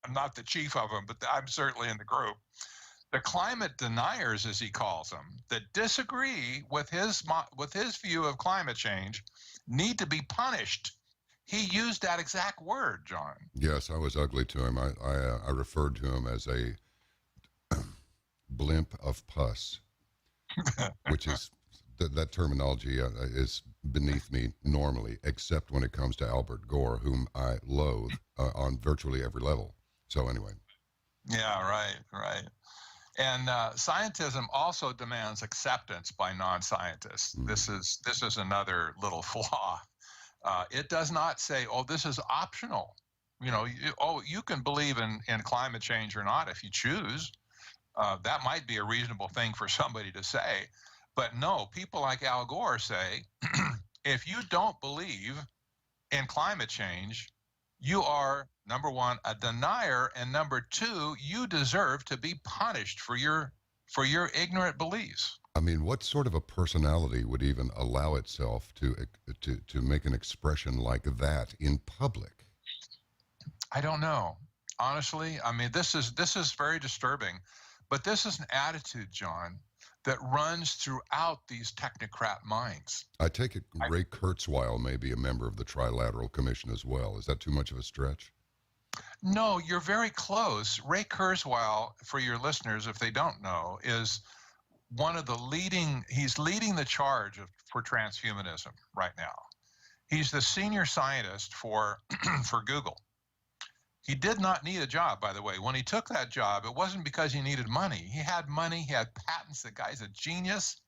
I'm not the chief of them, but I'm certainly in the group. The climate deniers, as he calls them, that disagree with his view of climate change, need to be punished. He used that exact word, John. Yes, I was ugly to him. I referred to him as a blimp of pus, which is that terminology is beneath me normally, except when it comes to Albert Gore, whom I loathe on virtually every level. So anyway. Yeah, right. And scientism also demands acceptance by non-scientists. This is another little flaw. It does not say, oh, this is optional. You can believe in climate change or not if you choose. That might be a reasonable thing for somebody to say. But no, people like Al Gore say, if you don't believe in climate change, you are, number one, a denier, and number two, you deserve to be punished for your ignorant beliefs. I mean, what sort of a personality would even allow itself to make an expression like that in public? I don't know. Honestly, I mean, this is very disturbing, but this is an attitude, John, that runs throughout these technocrat minds. I take it Ray Kurzweil may be a member of the Trilateral Commission as well. Is that too much of a stretch? No, you're very close. Ray Kurzweil, for your listeners, if they don't know, is one of the he's leading the charge for transhumanism right now. He's the senior scientist for Google. He did not need a job, by the way. When he took that job, it wasn't because he needed money. He had money, he had patents, the guy's a genius.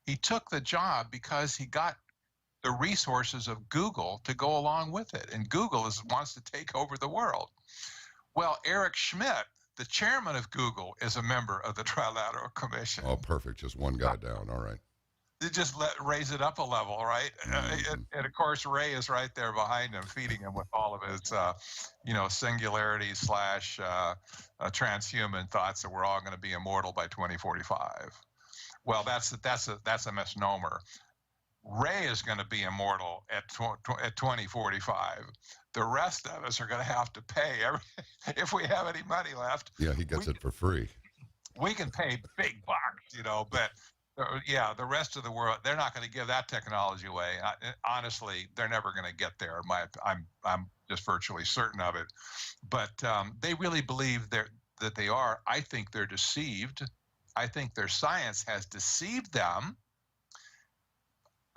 He took the job because he got the resources of Google to go along with it, and Google wants to take over the world. Well, Eric Schmidt, the chairman of Google, is a member of the Trilateral Commission. Oh, perfect. Just one guy down. All right. They just raise it up a level, right? And of course, Ray is right there behind him, feeding him with all of his, singularity / transhuman thoughts that we're all going to be immortal by 2045. Well, that's a misnomer. Ray is going to be immortal at 2045. The rest of us are going to have to pay if we have any money left. Yeah, he gets it for free. We can pay big bucks, but the rest of the world, they're not going to give that technology away. Honestly, they're never going to get there. I'm just virtually certain of it. But they really believe that they are. I think they're deceived. I think their science has deceived them.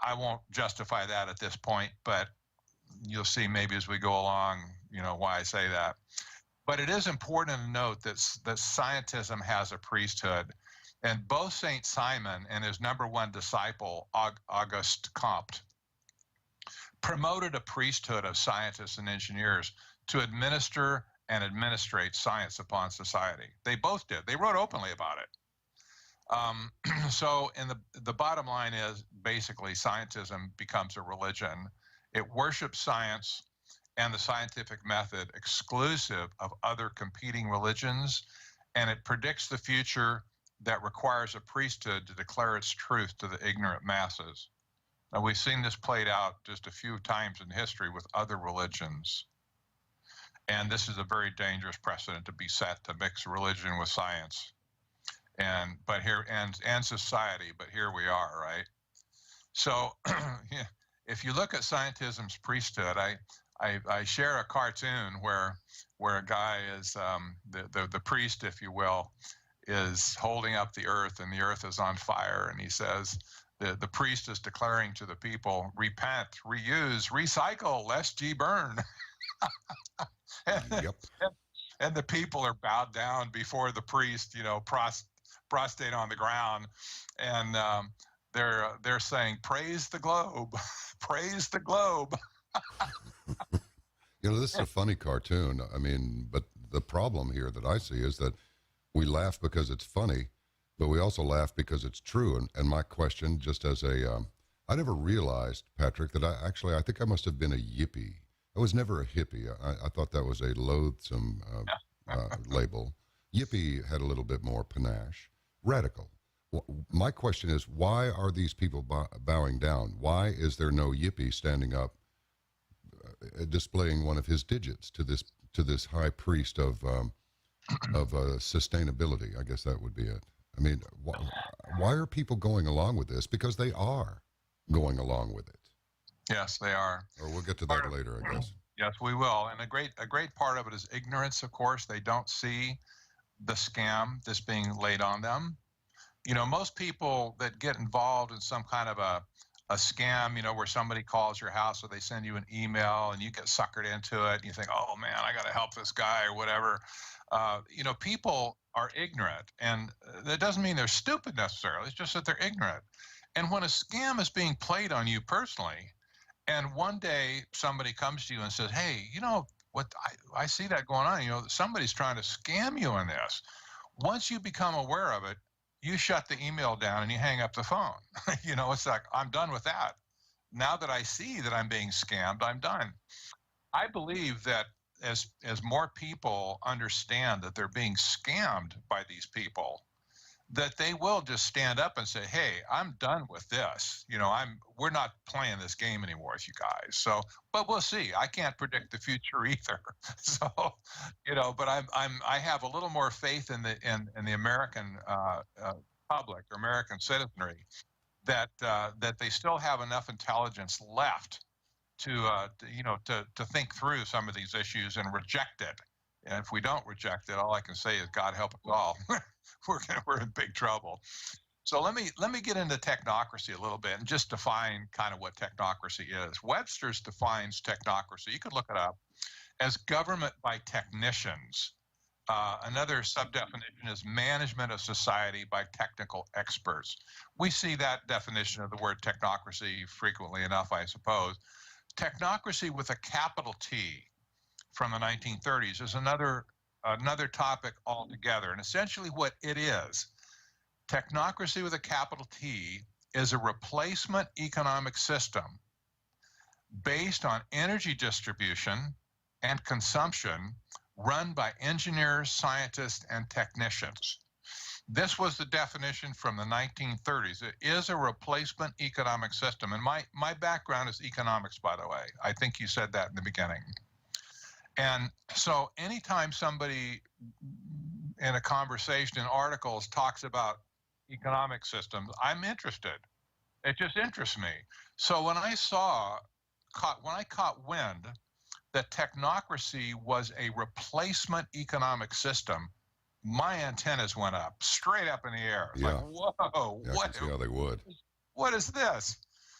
I won't justify that at this point, but you'll see maybe as we go along, why I say that. But it is important to note that scientism has a priesthood. And both St. Simon and his number one disciple, Auguste Comte, promoted a priesthood of scientists and engineers to administer and administrate science upon society. They both did. They wrote openly about it. So the bottom line is basically scientism becomes a religion. It worships science and the scientific method exclusive of other competing religions, and it predicts the future that requires a priesthood to declare its truth to the ignorant masses. Now, we've seen this played out just a few times in history with other religions. And this is a very dangerous precedent to be set, to mix religion with science and society, but here we are, right? So if you look at scientism's priesthood, I share a cartoon where a guy is, the priest, if you will, is holding up the earth, and the earth is on fire, and he says, the priest is declaring to the people, repent, reuse, recycle, lest ye burn. Yep. And the people are bowed down before the priest, prostrate on the ground, and they're saying, praise the globe, praise the globe. This is a funny cartoon. I mean, but the problem here that I see is that we laugh because it's funny, but we also laugh because it's true. And my question, just as I never realized, Patrick, that I think I must have been a yippie. I was never a hippie. I thought that was a loathsome label. Yippie had a little bit more panache. Radical. My question is, why are these people bowing down? Why is there no yippie standing up, displaying one of his digits to this to this high priest of sustainability. I guess that would be it. I mean, why are people going along with this? Because they are going along with it. Yes, they are. Or we'll get to Part that of, later, I guess. yes, we will. And a great part of it is ignorance, of course. They don't see the scam that's being laid on them. You know, most people that get involved in some kind of a scam, you know, where somebody calls your house or they send you an email and you get suckered into it and you think, oh man, I got to help this guy or whatever. You know, people are ignorant, and that doesn't mean they're stupid necessarily. It's just that they're ignorant. And when a scam is being played on you personally, and one day somebody comes to you and says, hey, you know, what I see that going on, you know, somebody's trying to scam you in this. Once you become aware of it, you shut the email down and you hang up the phone. You know, it's like, I'm done with that. Now that I see that I'm being scammed, I'm done. I believe that as more people understand that they're being scammed by these people, that they will just stand up and say, hey, I'm done with this. You know, we're not playing this game anymore with you guys. So, but we'll see. I can't predict the future either. So, you know, but I have a little more faith in the American public or American citizenry that that they still have enough intelligence left you know, to think through some of these issues and reject it. And if we don't reject it, all I can say is God help us all. We're in big trouble. So let me get into technocracy a little bit and just define kind of what technocracy is. Webster's defines technocracy. You could look it up as government by technicians. Another subdefinition is management of society by technical experts. We see that definition of the word technocracy frequently enough, I suppose. Technocracy with a capital T from the 1930s is another topic altogether. And essentially what it is, technocracy with a capital T is a replacement economic system based on energy distribution and consumption run by engineers, scientists, and technicians. This was the definition from the 1930s. It is a replacement economic system. And my background is economics, by the way. I think you said that in the beginning. And so anytime somebody in a conversation in articles talks about economic systems, I'm interested. It just interests me. So when I caught wind that technocracy was a replacement economic system, my antennas went up, straight up in the air. Yeah. Like, whoa, Yeah, I can see how they would. What is this?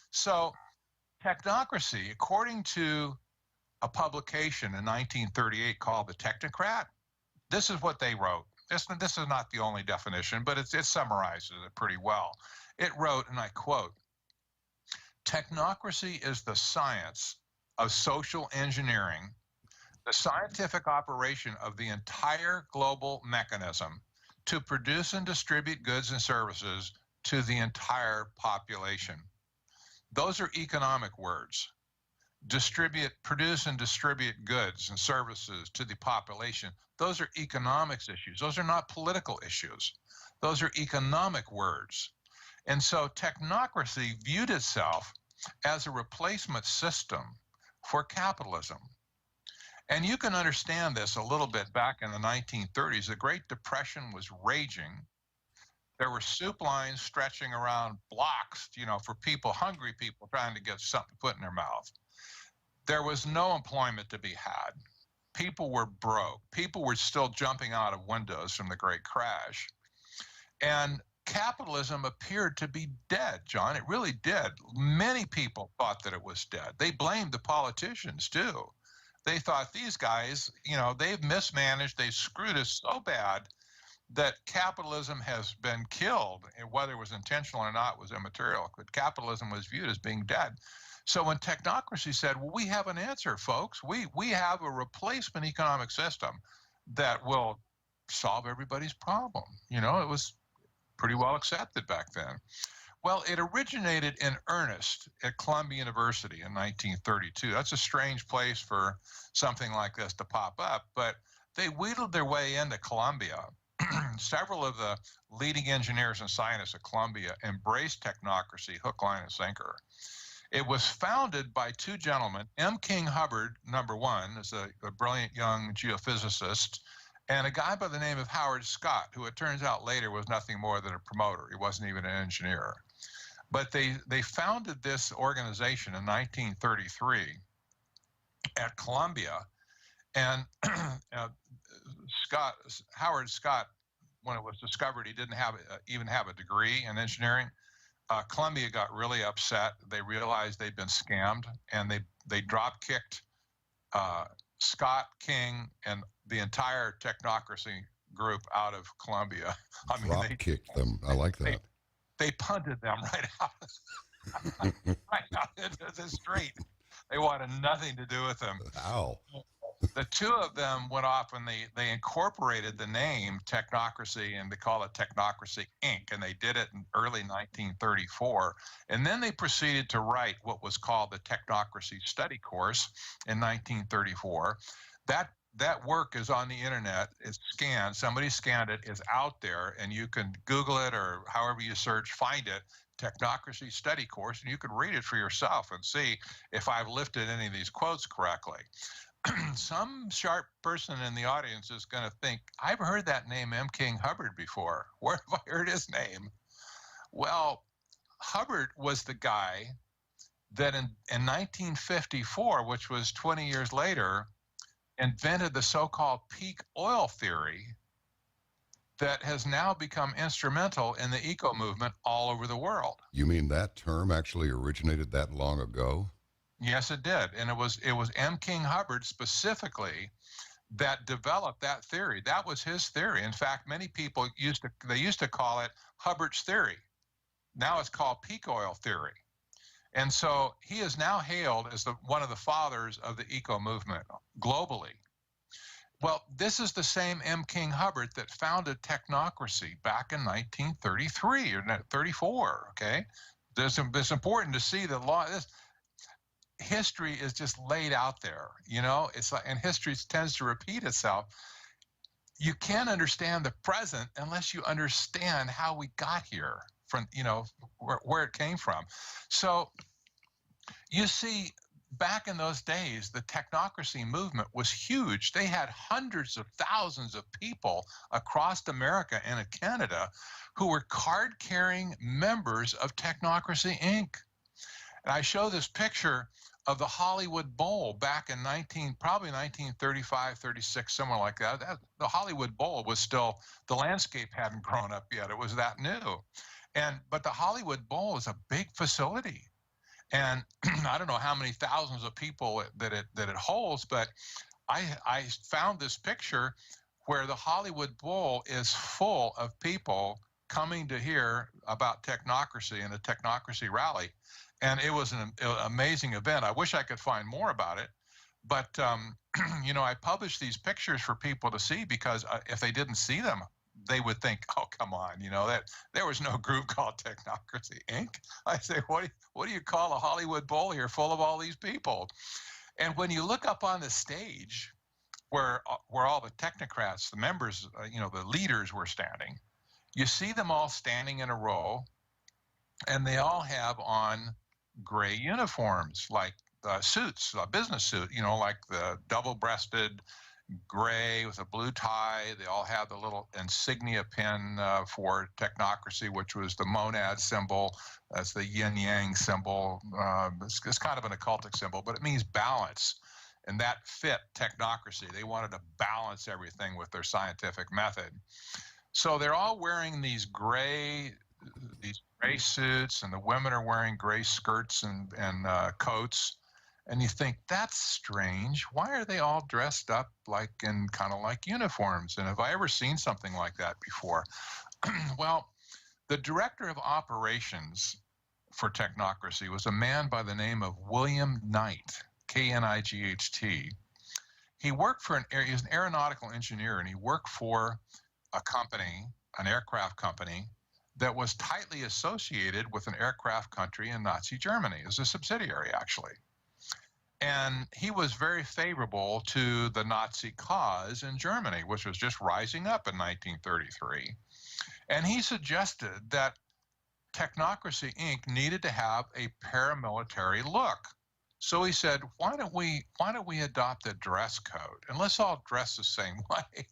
So technocracy, according to a publication in 1938 called The Technocrat, this is what they wrote. This is not the only definition, but it summarizes it pretty well. It wrote, and I quote, technocracy is the science of social engineering, the scientific operation of the entire global mechanism to produce and distribute goods and services to the entire population. Those are economic words. Produce and distribute goods and services to the population. Those are economics issues. Those are not political issues. Those are economic words. And so technocracy viewed itself as a replacement system for capitalism. And you can understand this a little bit back in the 1930s. The Great Depression was raging. There were soup lines stretching around blocks, you know, for people, hungry people trying to get something to put in their mouth. There was no employment to be had. People were broke. People were still jumping out of windows from the great crash. And capitalism appeared to be dead, John. It really did. Many people thought that it was dead. They blamed the politicians too. They thought these guys, you know, they've mismanaged, they screwed us so bad that capitalism has been killed. And whether it was intentional or not was immaterial, but capitalism was viewed as being dead. So when technocracy said, well, we have an answer, folks. We have a replacement economic system that will solve everybody's problem. You know, it was pretty well accepted back then. Well, it originated in earnest at Columbia University in 1932. That's a strange place for something like this to pop up, but they wheedled their way into Columbia. Several of the leading engineers and scientists at Columbia embraced technocracy, hook, line, and sinker. It was founded by two gentlemen. M. King Hubbard, number one, is a brilliant young geophysicist, and a guy by the name of Howard Scott, who it turns out later was nothing more than a promoter. He wasn't even an engineer. But they founded this organization in 1933 at Columbia, and Howard Scott, when it was discovered he didn't even have a degree in engineering, Columbia got really upset. They realized they'd been scammed, and they drop kicked Scott, King, and the entire technocracy group out of Columbia. I mean, drop kicked them. I like that. They punted them right out, right out into the street. They wanted nothing to do with them. How? The two of them went off and they incorporated the name Technocracy, and they call it Technocracy Inc. And they did it in early 1934. And then they proceeded to write what was called the Technocracy Study Course in 1934. That work is on the internet. It's scanned. Somebody scanned it. It's out there, and you can Google it or however you search, find it. Technocracy Study Course, and you can read it for yourself and see if I've lifted any of these quotes correctly. Some sharp person in the audience is going to think, I've heard that name M. King Hubbard before. Where have I heard his name? Well, Hubbard was the guy that in 1954, which was 20 years later, invented the so-called peak oil theory that has now become instrumental in the eco movement all over the world. You mean that term actually originated that long ago? Yes, it did. And it was M. King Hubbard specifically that developed that theory. That was his theory. In fact, many people used to call it Hubbard's theory. Now it's called peak oil theory. And so he is now hailed as one of the fathers of the eco movement globally. Well, this is the same M. King Hubbard that founded Technocracy back in 1933 or 34, okay? It's important to see the law. History is just laid out there, you know? It's like, and history tends to repeat itself. You can't understand the present unless you understand how we got here, from, you know, where it came from. So you see, back in those days, the technocracy movement was huge. They had hundreds of thousands of people across America and Canada who were card-carrying members of Technocracy Inc. And I show this picture of the Hollywood Bowl back in probably 1935, 36, somewhere like that. The Hollywood Bowl was still, the landscape hadn't grown up yet. It was that new. But the Hollywood Bowl is a big facility. And I don't know how many thousands of people that it holds, but I found this picture where the Hollywood Bowl is full of people coming to hear about technocracy and a technocracy rally. And it was an amazing event. I wish I could find more about it. But, you know, I published these pictures for people to see because if they didn't see them, they would think, oh, come on, you know, that there was no group called Technocracy Inc. I say, what do you call a Hollywood Bowl here full of all these people? And when you look up on the stage where all the technocrats, the members, you know, the leaders were standing, you see them all standing in a row, and they all have on gray uniforms, like suits, a business suit, you know, like the double-breasted gray with a blue tie. They all have the little insignia pin for technocracy, which was the monad symbol. That's the yin-yang symbol. It's kind of an occultic symbol, but it means balance. And that fit technocracy. They wanted to balance everything with their scientific method. So they're all wearing these gray suits, and the women are wearing gray skirts and coats. And you think, that's strange. Why are they all dressed up kind of like uniforms? And have I ever seen something like that before? Well, the director of operations for Technocracy was a man by the name of William Knight, K-N-I-G-H-T. He worked for he was an aeronautical engineer, and he worked for a company, an aircraft company, that was tightly associated with an aircraft country in Nazi Germany. It was a subsidiary, actually. And he was very favorable to the Nazi cause in Germany, which was just rising up in 1933. And he suggested that Technocracy Inc. needed to have a paramilitary look. So he said, why don't we adopt a dress code and let's all dress the same way?